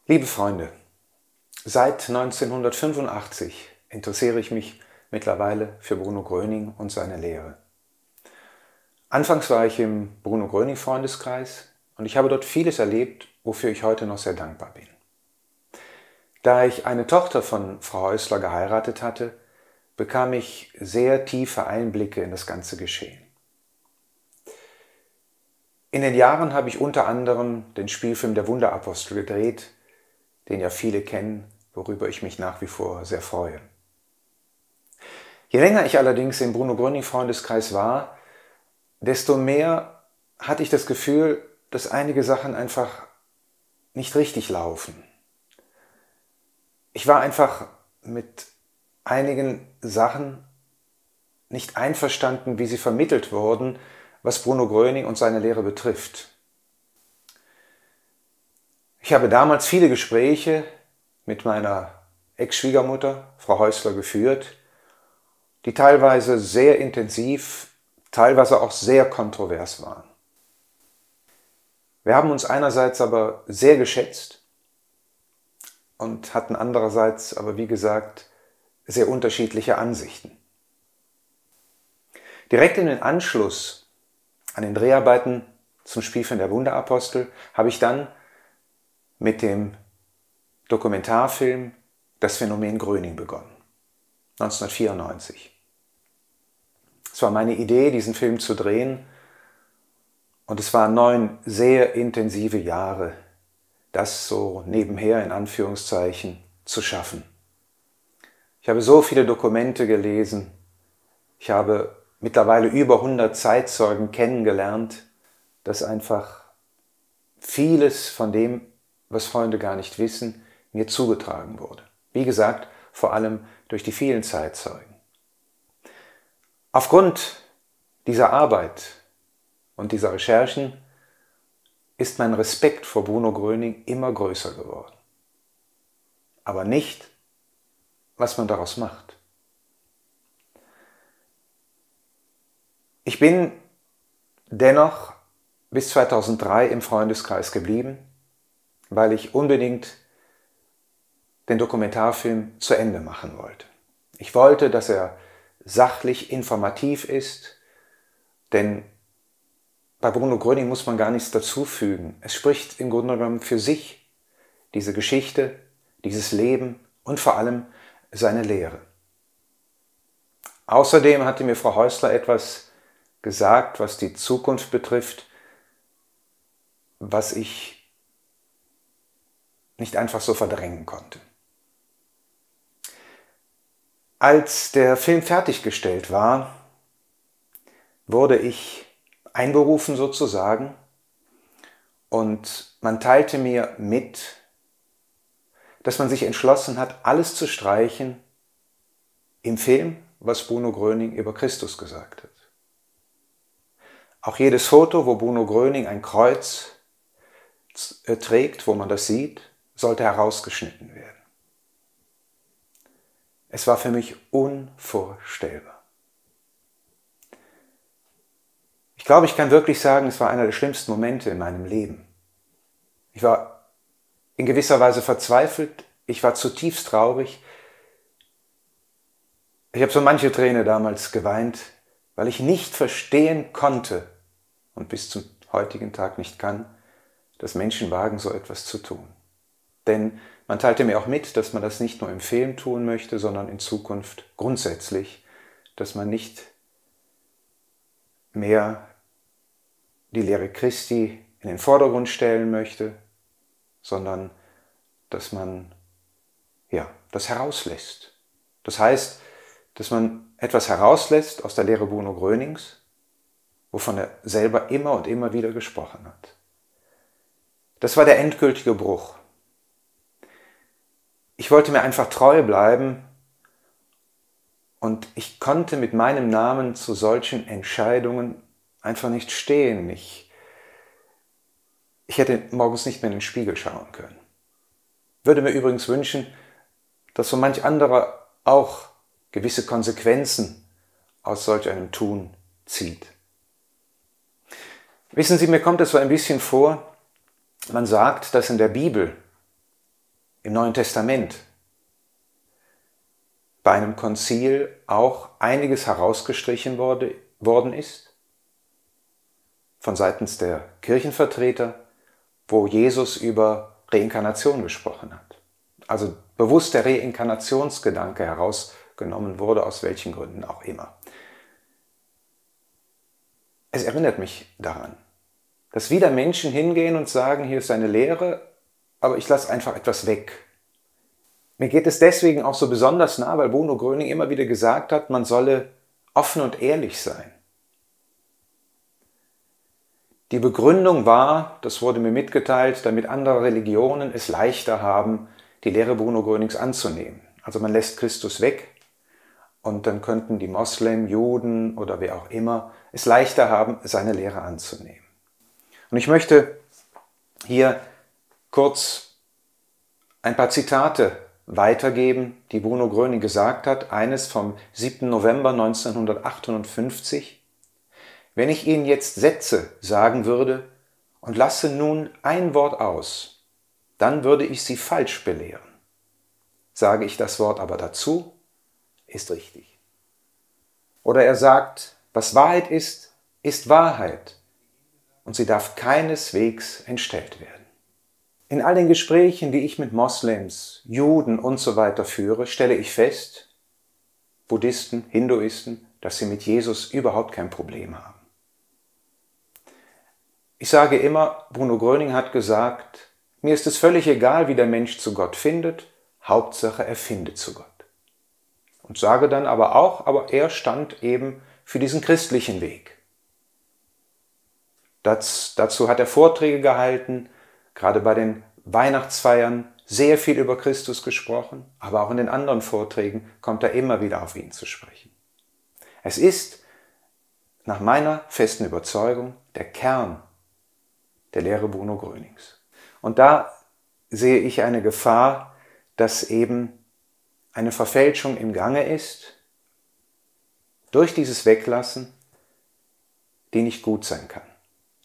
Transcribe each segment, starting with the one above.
Liebe Freunde, seit 1985 interessiere ich mich mittlerweile für Bruno Gröning und seine Lehre. Anfangs war ich im Bruno Gröning Freundeskreis und ich habe dort vieles erlebt, wofür ich heute noch sehr dankbar bin. Da ich eine Tochter von Frau Häusler geheiratet hatte, bekam ich sehr tiefe Einblicke in das ganze Geschehen. In den Jahren habe ich unter anderem den Spielfilm Der Wunderapostel gedreht, den ja viele kennen, worüber ich mich nach wie vor sehr freue. Je länger ich allerdings im Bruno Gröning Freundeskreis war, desto mehr hatte ich das Gefühl, dass einige Sachen einfach nicht richtig laufen. Ich war einfach mit einigen Sachen nicht einverstanden, wie sie vermittelt wurden, was Bruno Gröning und seine Lehre betrifft. Ich habe damals viele Gespräche mit meiner Ex-Schwiegermutter, Frau Häusler, geführt, die teilweise sehr intensiv, teilweise auch sehr kontrovers waren. Wir haben uns einerseits aber sehr geschätzt und hatten andererseits aber, wie gesagt, sehr unterschiedliche Ansichten. Direkt in den Anschluss an den Dreharbeiten zum Spielfilm Der Wunderapostel habe ich dann mit dem Dokumentarfilm Das Phänomen Gröning begonnen, 1994. Es war meine Idee, diesen Film zu drehen, und es waren 9 sehr intensive Jahre, das so nebenher in Anführungszeichen zu schaffen. Ich habe so viele Dokumente gelesen, ich habe mittlerweile über 100 Zeitzeugen kennengelernt, dass einfach vieles von dem, was Freunde gar nicht wissen, mir zugetragen wurde. Wie gesagt, vor allem durch die vielen Zeitzeugen. Aufgrund dieser Arbeit und dieser Recherchen ist mein Respekt vor Bruno Gröning immer größer geworden. Aber nicht, was man daraus macht. Ich bin dennoch bis 2003 im Freundeskreis geblieben, weil ich unbedingt den Dokumentarfilm zu Ende machen wollte. Ich wollte, dass er sachlich informativ ist, denn bei Bruno Gröning muss man gar nichts dazufügen. Es spricht im Grunde genommen für sich, diese Geschichte, dieses Leben und vor allem seine Lehre. Außerdem hatte mir Frau Häusler etwas gesagt, was die Zukunft betrifft, was ich nicht einfach so verdrängen konnte. Als der Film fertiggestellt war, wurde ich einberufen sozusagen, und man teilte mir mit, dass man sich entschlossen hat, alles zu streichen im Film, was Bruno Gröning über Christus gesagt hat. Auch jedes Foto, wo Bruno Gröning ein Kreuz trägt, wo man das sieht, sollte herausgeschnitten werden. Es war für mich unvorstellbar. Ich glaube, ich kann wirklich sagen, es war einer der schlimmsten Momente in meinem Leben. Ich war in gewisser Weise verzweifelt, ich war zutiefst traurig. Ich habe so manche Träne damals geweint, weil ich nicht verstehen konnte und bis zum heutigen Tag nicht kann, dass Menschen wagen, so etwas zu tun. Denn man teilte mir auch mit, dass man das nicht nur im Film tun möchte, sondern in Zukunft grundsätzlich, dass man nicht mehr die Lehre Christi in den Vordergrund stellen möchte, sondern dass man das herauslässt. Das heißt, dass man etwas herauslässt aus der Lehre Bruno Grönings, wovon er selber immer und immer wieder gesprochen hat. Das war der endgültige Bruch. Ich wollte mir einfach treu bleiben und ich konnte mit meinem Namen zu solchen Entscheidungen einfach nicht stehen. Ich hätte morgens nicht mehr in den Spiegel schauen können. Würde mir übrigens wünschen, dass so manch anderer auch gewisse Konsequenzen aus solch einem Tun zieht. Wissen Sie, mir kommt es so ein bisschen vor, man sagt, dass in der Bibel im Neuen Testament bei einem Konzil auch einiges herausgestrichen worden ist, von seitens der Kirchenvertreter, wo Jesus über Reinkarnation gesprochen hat. Also bewusst der Reinkarnationsgedanke herausgenommen wurde, aus welchen Gründen auch immer. Es erinnert mich daran, dass wieder Menschen hingehen und sagen, hier ist eine Lehre, aber ich lasse einfach etwas weg. Mir geht es deswegen auch so besonders nah, weil Bruno Gröning immer wieder gesagt hat, man solle offen und ehrlich sein. Die Begründung war, das wurde mir mitgeteilt, damit andere Religionen es leichter haben, die Lehre Bruno Grönings anzunehmen. Also man lässt Christus weg und dann könnten die Moslem, Juden oder wer auch immer es leichter haben, seine Lehre anzunehmen. Und ich möchte hier kurz ein paar Zitate weitergeben, die Bruno Gröning gesagt hat. Eines vom 7. November 1958. Wenn ich Ihnen jetzt Sätze sagen würde und lasse nun ein Wort aus, dann würde ich Sie falsch belehren. Sage ich das Wort aber dazu, ist richtig. Oder er sagt, was Wahrheit ist, ist Wahrheit und sie darf keineswegs entstellt werden. In all den Gesprächen, die ich mit Moslems, Juden und so weiter führe, stelle ich fest, Buddhisten, Hinduisten, dass sie mit Jesus überhaupt kein Problem haben. Ich sage immer, Bruno Gröning hat gesagt, mir ist es völlig egal, wie der Mensch zu Gott findet, Hauptsache er findet zu Gott. Und sage dann aber auch, aber er stand eben für diesen christlichen Weg. Dazu hat er Vorträge gehalten, gerade bei den Weihnachtsfeiern sehr viel über Christus gesprochen, aber auch in den anderen Vorträgen kommt er immer wieder auf ihn zu sprechen. Es ist nach meiner festen Überzeugung der Kern der Lehre Bruno Grönings. Und da sehe ich eine Gefahr, dass eben eine Verfälschung im Gange ist, durch dieses Weglassen, die nicht gut sein kann.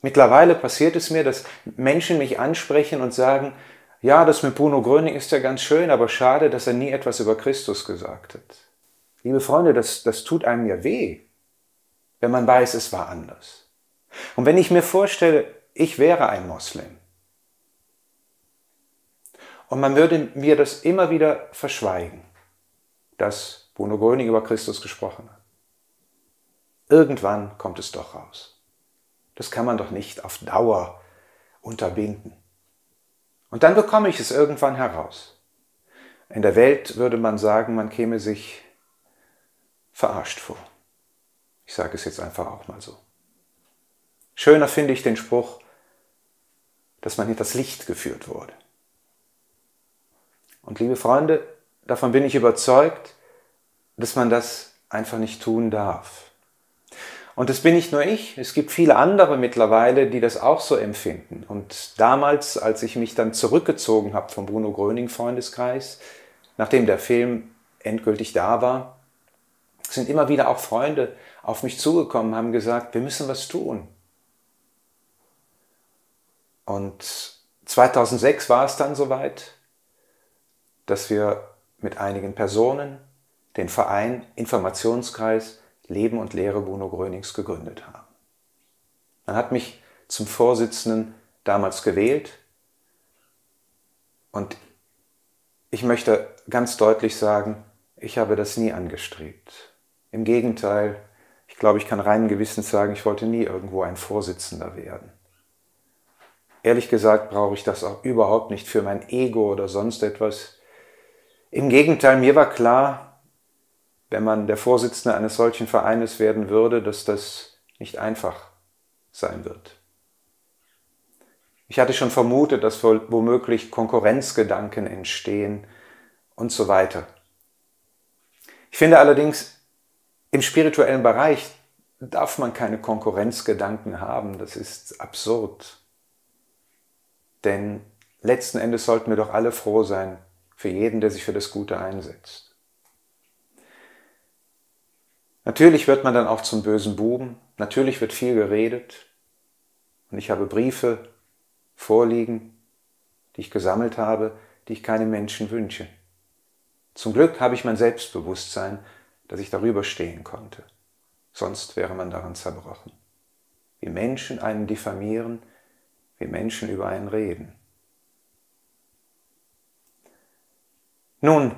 Mittlerweile passiert es mir, dass Menschen mich ansprechen und sagen, ja, das mit Bruno Gröning ist ja ganz schön, aber schade, dass er nie etwas über Christus gesagt hat. Liebe Freunde, das tut einem ja weh, wenn man weiß, es war anders. Und wenn ich mir vorstelle, ich wäre ein Moslem und man würde mir das immer wieder verschweigen, dass Bruno Gröning über Christus gesprochen hat. Irgendwann kommt es doch raus. Das kann man doch nicht auf Dauer unterbinden. Und dann bekomme ich es irgendwann heraus. In der Welt würde man sagen, man käme sich verarscht vor. Ich sage es jetzt einfach auch mal so. Schöner finde ich den Spruch, dass man hinters Licht geführt wurde. Und liebe Freunde, davon bin ich überzeugt, dass man das einfach nicht tun darf. Und es bin nicht nur ich, es gibt viele andere mittlerweile, die das auch so empfinden. Und damals, als ich mich dann zurückgezogen habe vom Bruno Gröning Freundeskreis, nachdem der Film endgültig da war, sind immer wieder auch Freunde auf mich zugekommen, haben gesagt, wir müssen was tun. Und 2006 war es dann soweit, dass wir mit einigen Personen den Verein Informationskreis Leben und Lehre Bruno Grönings gegründet haben. Man hat mich zum Vorsitzenden damals gewählt und ich möchte ganz deutlich sagen, ich habe das nie angestrebt. Im Gegenteil, ich glaube, ich kann reinen Gewissens sagen, ich wollte nie irgendwo ein Vorsitzender werden. Ehrlich gesagt brauche ich das auch überhaupt nicht für mein Ego oder sonst etwas. Im Gegenteil, mir war klar, wenn man der Vorsitzende eines solchen Vereines werden würde, dass das nicht einfach sein wird. Ich hatte schon vermutet, dass womöglich Konkurrenzgedanken entstehen und so weiter. Ich finde allerdings, im spirituellen Bereich darf man keine Konkurrenzgedanken haben. Das ist absurd. Denn letzten Endes sollten wir doch alle froh sein für jeden, der sich für das Gute einsetzt. Natürlich wird man dann auch zum bösen Buben, natürlich wird viel geredet und ich habe Briefe vorliegen, die ich gesammelt habe, die ich keinem Menschen wünsche. Zum Glück habe ich mein Selbstbewusstsein, dass ich darüber stehen konnte. Sonst wäre man daran zerbrochen. Wie Menschen einen diffamieren, wie Menschen über einen reden. Nun,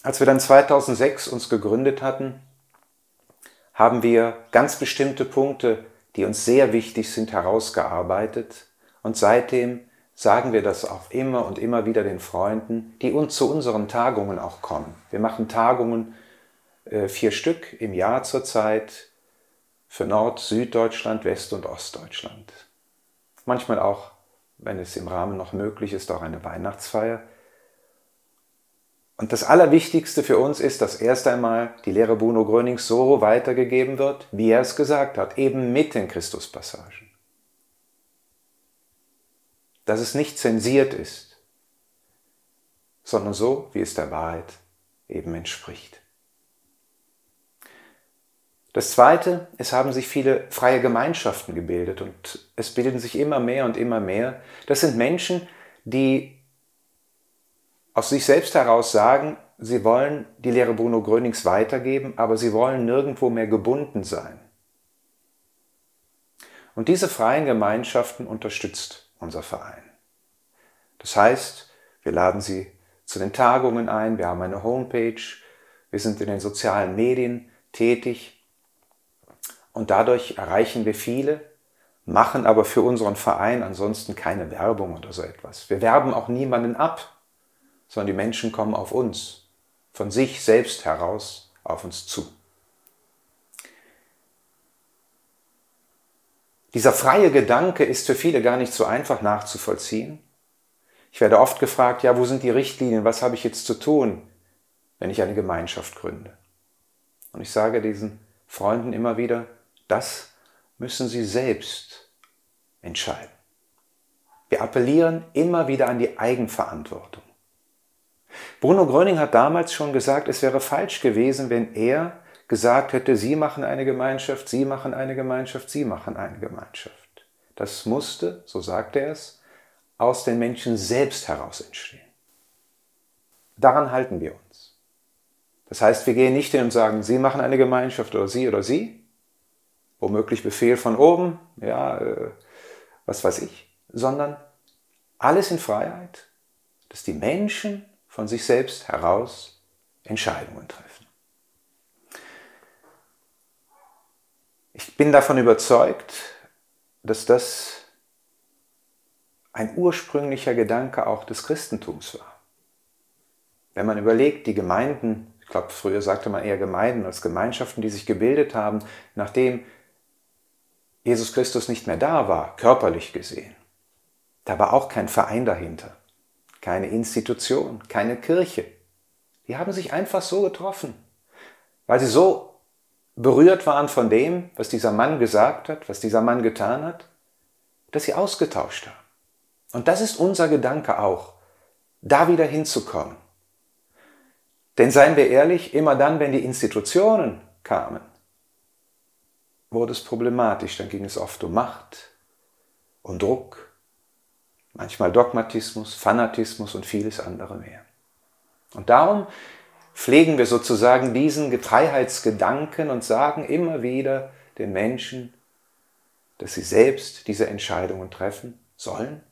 als wir dann 2006 uns gegründet hatten, haben wir ganz bestimmte Punkte, die uns sehr wichtig sind, herausgearbeitet. Und seitdem sagen wir das auch immer und immer wieder den Freunden, die uns zu unseren Tagungen auch kommen. Wir machen Tagungen, 4 Stück im Jahr zurzeit, für Nord-, Süddeutschland, West- und Ostdeutschland. Manchmal auch, wenn es im Rahmen noch möglich ist, auch eine Weihnachtsfeier. Und das Allerwichtigste für uns ist, dass erst einmal die Lehre Bruno Grönings so weitergegeben wird, wie er es gesagt hat, eben mit den Christuspassagen. Dass es nicht zensiert ist, sondern so, wie es der Wahrheit eben entspricht. Das Zweite, es haben sich viele freie Gemeinschaften gebildet und es bilden sich immer mehr und immer mehr. Das sind Menschen, die aus sich selbst heraus sagen, sie wollen die Lehre Bruno Grönings weitergeben, aber sie wollen nirgendwo mehr gebunden sein. Und diese freien Gemeinschaften unterstützt unser Verein. Das heißt, wir laden sie zu den Tagungen ein, wir haben eine Homepage, wir sind in den sozialen Medien tätig und dadurch erreichen wir viele, machen aber für unseren Verein ansonsten keine Werbung oder so etwas. Wir werben auch niemanden ab, sondern die Menschen kommen auf uns, von sich selbst heraus auf uns zu. Dieser freie Gedanke ist für viele gar nicht so einfach nachzuvollziehen. Ich werde oft gefragt, ja, wo sind die Richtlinien, was habe ich jetzt zu tun, wenn ich eine Gemeinschaft gründe? Und ich sage diesen Freunden immer wieder, das müssen sie selbst entscheiden. Wir appellieren immer wieder an die Eigenverantwortung. Bruno Gröning hat damals schon gesagt, es wäre falsch gewesen, wenn er gesagt hätte, Sie machen eine Gemeinschaft, Sie machen eine Gemeinschaft, Sie machen eine Gemeinschaft. Das musste, so sagte er es, aus den Menschen selbst heraus entstehen. Daran halten wir uns. Das heißt, wir gehen nicht hin und sagen, Sie machen eine Gemeinschaft oder Sie, womöglich Befehl von oben, ja, was weiß ich, sondern alles in Freiheit, dass die Menschen von sich selbst heraus Entscheidungen treffen. Ich bin davon überzeugt, dass das ein ursprünglicher Gedanke auch des Christentums war. Wenn man überlegt, die Gemeinden, ich glaube früher sagte man eher Gemeinden als Gemeinschaften, die sich gebildet haben, nachdem Jesus Christus nicht mehr da war, körperlich gesehen, da war auch kein Verein dahinter. Keine Institution, keine Kirche. Die haben sich einfach so getroffen, weil sie so berührt waren von dem, was dieser Mann gesagt hat, was dieser Mann getan hat, dass sie ausgetauscht haben. Und das ist unser Gedanke auch, da wieder hinzukommen. Denn seien wir ehrlich, immer dann, wenn die Institutionen kamen, wurde es problematisch. Dann ging es oft um Macht, um Druck, manchmal Dogmatismus, Fanatismus und vieles andere mehr. Und darum pflegen wir sozusagen diesen Freiheitsgedanken und sagen immer wieder den Menschen, dass sie selbst diese Entscheidungen treffen sollen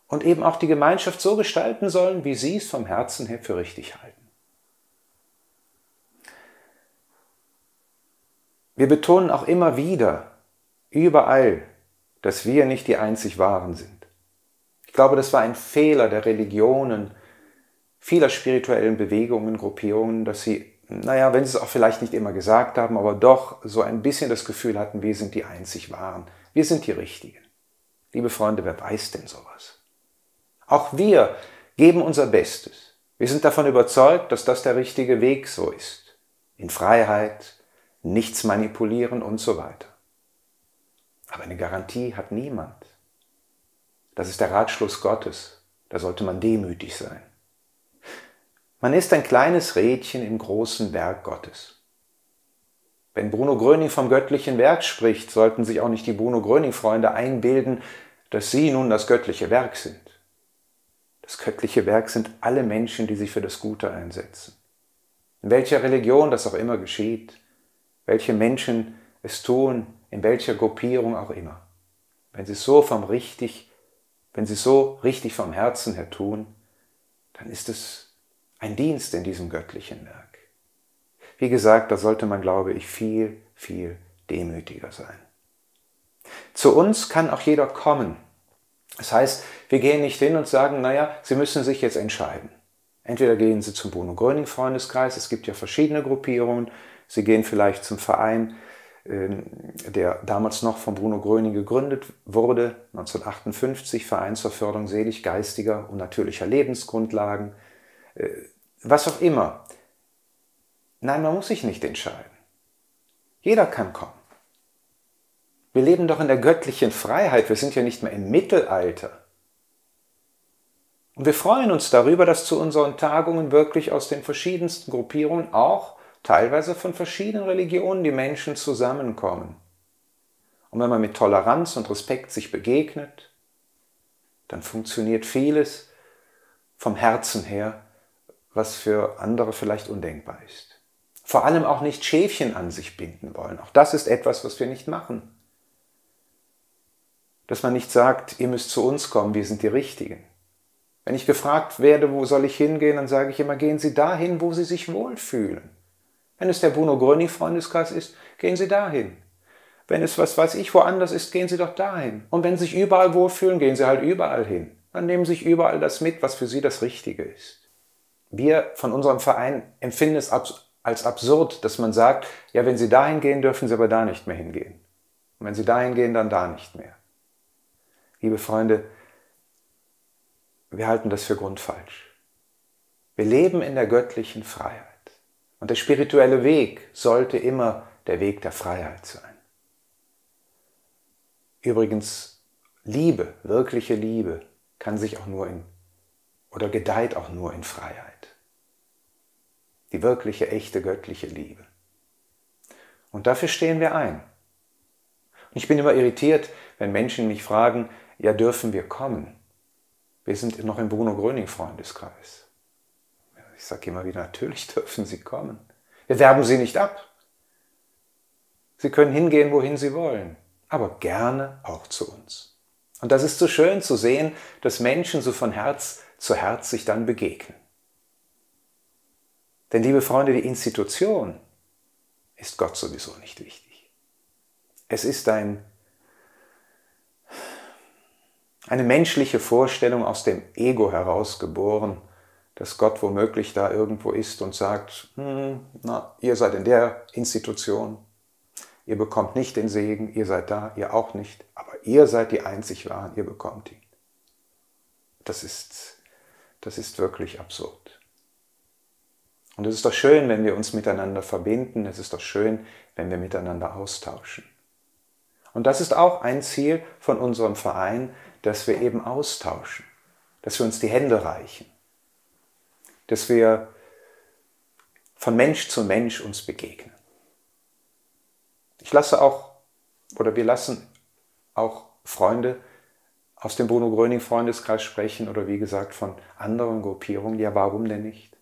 und eben auch die Gemeinschaft so gestalten sollen, wie sie es vom Herzen her für richtig halten. Wir betonen auch immer wieder, überall, dass wir nicht die einzig Wahren sind. Ich glaube, das war ein Fehler der Religionen, vieler spirituellen Bewegungen, Gruppierungen, dass sie, wenn sie es auch vielleicht nicht immer gesagt haben, aber doch so ein bisschen das Gefühl hatten, wir sind die einzig Wahren, wir sind die Richtigen. Liebe Freunde, wer weiß denn sowas? Auch wir geben unser Bestes. Wir sind davon überzeugt, dass das der richtige Weg so ist. In Freiheit, nichts manipulieren und so weiter. Aber eine Garantie hat niemand. Das ist der Ratschluss Gottes. Da sollte man demütig sein. Man ist ein kleines Rädchen im großen Werk Gottes. Wenn Bruno Gröning vom göttlichen Werk spricht, sollten sich auch nicht die Bruno Gröning-Freunde einbilden, dass sie nun das göttliche Werk sind. Das göttliche Werk sind alle Menschen, die sich für das Gute einsetzen. In welcher Religion das auch immer geschieht, welche Menschen es tun, in welcher Gruppierung auch immer. Wenn sie es so richtig vom Herzen her tun, dann ist es ein Dienst in diesem göttlichen Werk. Wie gesagt, da sollte man, glaube ich, viel, viel demütiger sein. Zu uns kann auch jeder kommen. Das heißt, wir gehen nicht hin und sagen, naja, Sie müssen sich jetzt entscheiden. Entweder gehen Sie zum Bruno-Gröning-Freundeskreis, es gibt ja verschiedene Gruppierungen, Sie gehen vielleicht zum Verein, der damals noch von Bruno Gröning gegründet wurde, 1958, Verein zur Förderung selig geistiger und natürlicher Lebensgrundlagen, was auch immer. Nein, man muss sich nicht entscheiden. Jeder kann kommen. Wir leben doch in der göttlichen Freiheit, wir sind ja nicht mehr im Mittelalter. Und wir freuen uns darüber, dass zu unseren Tagungen wirklich aus den verschiedensten Gruppierungen, auch teilweise von verschiedenen Religionen, die Menschen zusammenkommen. Und wenn man mit Toleranz und Respekt sich begegnet, dann funktioniert vieles vom Herzen her, was für andere vielleicht undenkbar ist. Vor allem auch nicht Schäfchen an sich binden wollen. Auch das ist etwas, was wir nicht machen. Dass man nicht sagt, ihr müsst zu uns kommen, wir sind die Richtigen. Wenn ich gefragt werde, wo soll ich hingehen, dann sage ich immer, gehen Sie dahin, wo Sie sich wohlfühlen. Wenn es der Bruno-Gröning-Freundeskreis ist, gehen Sie dahin. Wenn es was weiß ich woanders ist, gehen Sie doch dahin. Und wenn Sie sich überall wohlfühlen, gehen Sie halt überall hin. Dann nehmen Sie sich überall das mit, was für Sie das Richtige ist. Wir von unserem Verein empfinden es als absurd, dass man sagt, ja, wenn Sie dahin gehen, dürfen Sie aber da nicht mehr hingehen. Und wenn Sie dahin gehen, dann da nicht mehr. Liebe Freunde, wir halten das für grundfalsch. Wir leben in der göttlichen Freiheit. Und der spirituelle Weg sollte immer der Weg der Freiheit sein. Übrigens, Liebe, wirkliche Liebe, kann sich auch nur oder gedeiht auch nur in Freiheit. Die wirkliche, echte, göttliche Liebe. Und dafür stehen wir ein. Und ich bin immer irritiert, wenn Menschen mich fragen, ja, dürfen wir kommen? Wir sind noch im Bruno-Gröning-Freundeskreis. Ich sage immer wieder, natürlich dürfen Sie kommen. Wir werben Sie nicht ab. Sie können hingehen, wohin Sie wollen, aber gerne auch zu uns. Und das ist so schön zu sehen, dass Menschen so von Herz zu Herz sich dann begegnen. Denn, liebe Freunde, die Institution ist Gott sowieso nicht wichtig. Es ist eine menschliche Vorstellung aus dem Ego heraus geboren, dass Gott womöglich da irgendwo ist und sagt, ihr seid in der Institution, ihr bekommt nicht den Segen, ihr seid da, ihr auch nicht, aber ihr seid die einzig Wahren, ihr bekommt ihn. Das ist wirklich absurd. Und es ist doch schön, wenn wir uns miteinander verbinden, es ist doch schön, wenn wir miteinander austauschen. Und das ist auch ein Ziel von unserem Verein, dass wir eben austauschen, dass wir uns die Hände reichen, dass wir von Mensch zu Mensch uns begegnen. Wir lassen auch Freunde aus dem Bruno-Gröning-Freundeskreis sprechen oder wie gesagt von anderen Gruppierungen. Ja, warum denn nicht?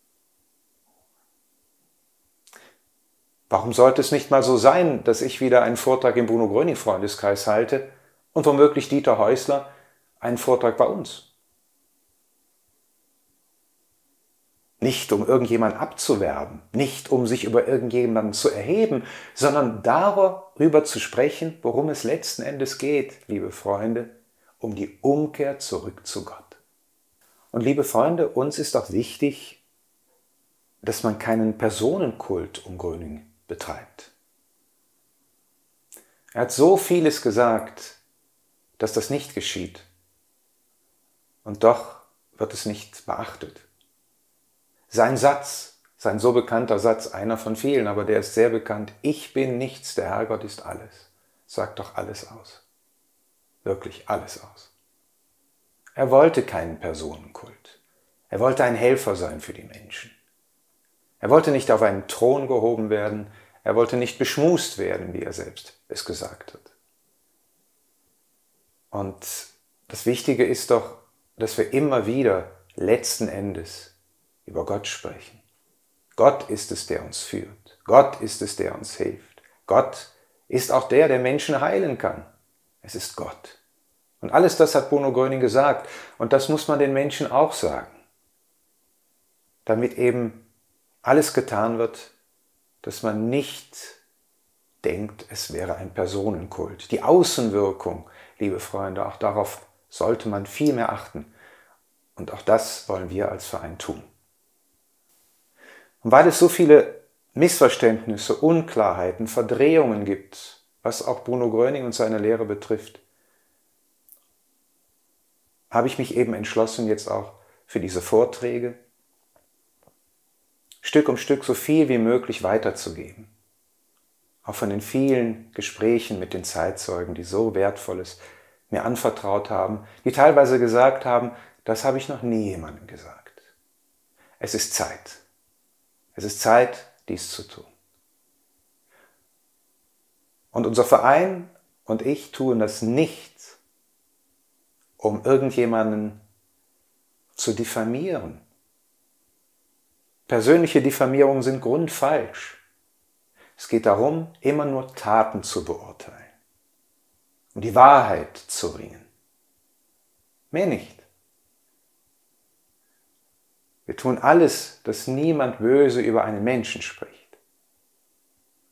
Warum sollte es nicht mal so sein, dass ich wieder einen Vortrag im Bruno-Gröning-Freundeskreis halte und womöglich Dieter Häusler einen Vortrag bei uns? Nicht um irgendjemanden abzuwerben, nicht um sich über irgendjemanden zu erheben, sondern darüber zu sprechen, worum es letzten Endes geht, liebe Freunde, um die Umkehr zurück zu Gott. Und liebe Freunde, uns ist auch wichtig, dass man keinen Personenkult um Gröning betreibt. Er hat so vieles gesagt, dass das nicht geschieht. Und doch wird es nicht beachtet. Sein Satz, sein so bekannter Satz, einer von vielen, aber der ist sehr bekannt, ich bin nichts, der Herrgott ist alles, sagt doch alles aus. Wirklich alles aus. Er wollte keinen Personenkult. Er wollte ein Helfer sein für die Menschen. Er wollte nicht auf einen Thron gehoben werden, er wollte nicht beschmust werden, wie er selbst es gesagt hat. Und das Wichtige ist doch, dass wir immer wieder letzten Endes über Gott sprechen. Gott ist es, der uns führt. Gott ist es, der uns hilft. Gott ist auch der, der Menschen heilen kann. Es ist Gott. Und alles das hat Bruno Gröning gesagt. Und das muss man den Menschen auch sagen. Damit eben alles getan wird, dass man nicht denkt, es wäre ein Personenkult. Die Außenwirkung, liebe Freunde, auch darauf sollte man viel mehr achten. Und auch das wollen wir als Verein tun. Und weil es so viele Missverständnisse, Unklarheiten, Verdrehungen gibt, was auch Bruno Gröning und seine Lehre betrifft, habe ich mich eben entschlossen, jetzt auch für diese Vorträge Stück um Stück so viel wie möglich weiterzugeben. Auch von den vielen Gesprächen mit den Zeitzeugen, die so Wertvolles mir anvertraut haben, die teilweise gesagt haben, das habe ich noch nie jemandem gesagt. Es ist Zeit. Es ist Zeit, dies zu tun. Und unser Verein und ich tun das nicht, um irgendjemanden zu diffamieren. Persönliche Diffamierungen sind grundfalsch. Es geht darum, immer nur Taten zu beurteilen, um die Wahrheit zu ringen. Mehr nicht. Wir tun alles, dass niemand böse über einen Menschen spricht.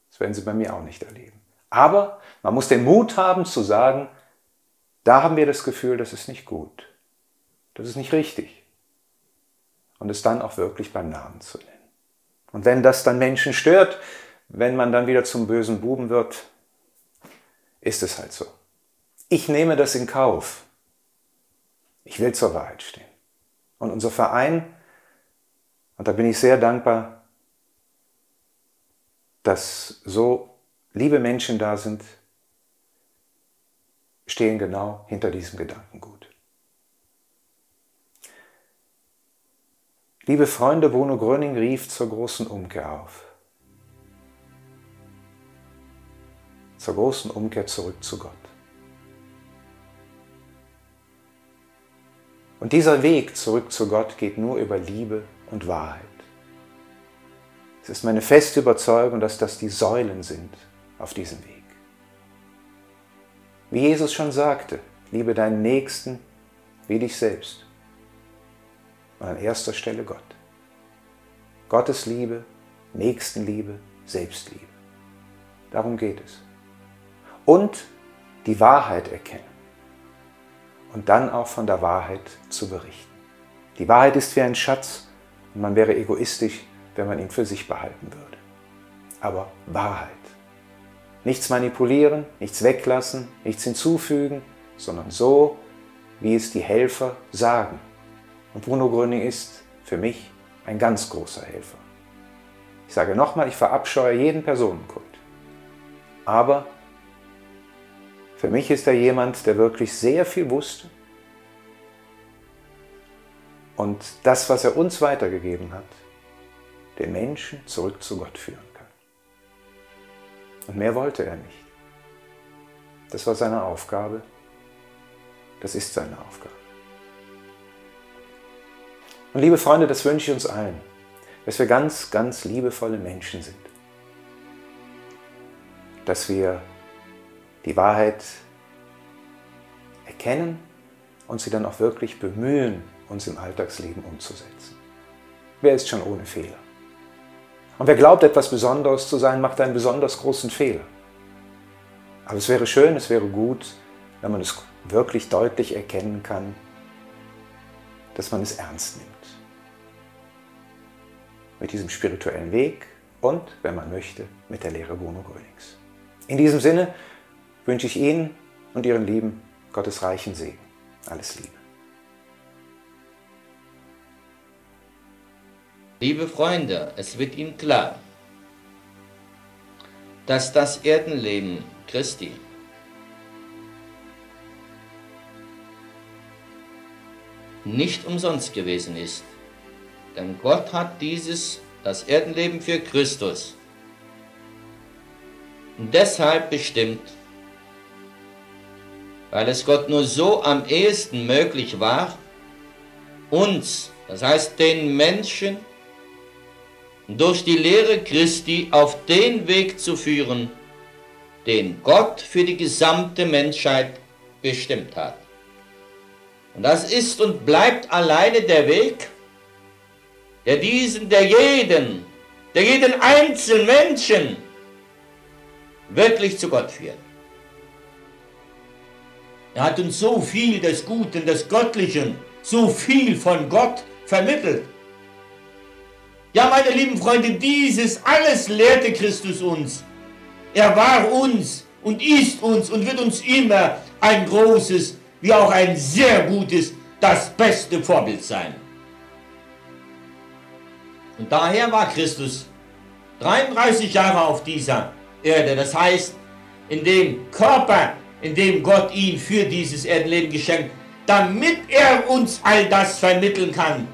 Das werden Sie bei mir auch nicht erleben. Aber man muss den Mut haben zu sagen, da haben wir das Gefühl, das ist nicht gut, das ist nicht richtig. Und es dann auch wirklich beim Namen zu nennen. Und wenn das dann Menschen stört, wenn man dann wieder zum bösen Buben wird, ist es halt so. Ich nehme das in Kauf. Ich will zur Wahrheit stehen. Und unser Verein, und da bin ich sehr dankbar, dass so liebe Menschen da sind, stehen genau hinter diesem Gedankengut. Liebe Freunde, Bruno Gröning rief zur großen Umkehr auf. Zur großen Umkehr zurück zu Gott. Und dieser Weg zurück zu Gott geht nur über Liebe und Wahrheit. Es ist meine feste Überzeugung, dass das die Säulen sind auf diesem Weg. Wie Jesus schon sagte, liebe deinen Nächsten wie dich selbst. Und an erster Stelle Gott. Gottes Liebe, Nächstenliebe, Selbstliebe. Darum geht es. Und die Wahrheit erkennen. Und dann auch von der Wahrheit zu berichten. Die Wahrheit ist wie ein Schatz und man wäre egoistisch, wenn man ihn für sich behalten würde. Aber Wahrheit. Nichts manipulieren, nichts weglassen, nichts hinzufügen, sondern so, wie es die Helfer sagen. Und Bruno Gröning ist für mich ein ganz großer Helfer. Ich sage nochmal, ich verabscheue jeden Personenkult. Aber für mich ist er jemand, der wirklich sehr viel wusste und das, was er uns weitergegeben hat, den Menschen zurück zu Gott führen kann. Und mehr wollte er nicht. Das war seine Aufgabe. Das ist seine Aufgabe. Und liebe Freunde, das wünsche ich uns allen, dass wir ganz, ganz liebevolle Menschen sind. Dass wir die Wahrheit erkennen und sie dann auch wirklich bemühen, uns im Alltagsleben umzusetzen. Wer ist schon ohne Fehler? Und wer glaubt, etwas Besonderes zu sein, macht einen besonders großen Fehler. Aber es wäre schön, es wäre gut, wenn man es wirklich deutlich erkennen kann, dass man es ernst nimmt. Mit diesem spirituellen Weg und, wenn man möchte, mit der Lehre Bruno Grönings. In diesem Sinne wünsche ich Ihnen und Ihren Lieben Gottes reichen Segen. Alles Liebe. Liebe Freunde, es wird Ihnen klar, dass das Erdenleben Christi nicht umsonst gewesen ist. Denn Gott hat das Erdenleben für Christus deshalb bestimmt, weil es Gott nur so am ehesten möglich war, uns Das heißt, den Menschen durch die Lehre Christi auf den Weg zu führen, den Gott für die gesamte Menschheit bestimmt hat. Und das ist und bleibt alleine der Weg, der jeden einzelnen Menschen wirklich zu Gott führt. Er hat uns so viel des Guten, des Göttlichen, so viel von Gott vermittelt. Ja, meine lieben Freunde, dieses alles lehrte Christus uns. Er war uns und ist uns und wird uns immer ein großes, wie auch ein sehr gutes, das beste Vorbild sein. Und daher war Christus 33 Jahre auf dieser Erde, das heißt, in dem Körper, in dem Gott ihn für dieses Erdenleben geschenkt, damit er uns all das vermitteln kann,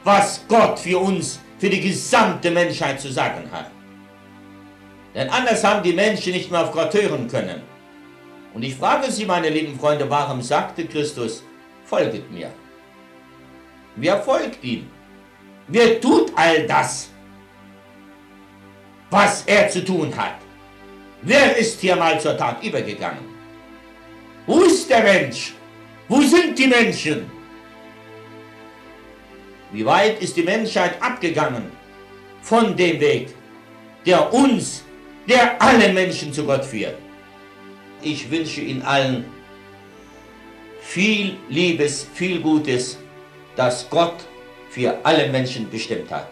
was Gott für uns, für die gesamte Menschheit zu sagen hat. Denn anders haben die Menschen nicht mehr auf Gott hören können. Und ich frage Sie, meine lieben Freunde, warum sagte Christus, folget mir? Wer folgt ihm? Wer tut all das, was er zu tun hat? Wer ist hier mal zur Tat übergegangen? Wo ist der Mensch? Wo sind die Menschen? Wie weit ist die Menschheit abgegangen von dem Weg, der allen Menschen zu Gott führt? Ich wünsche Ihnen allen viel Liebes, viel Gutes, das Gott für alle Menschen bestimmt hat.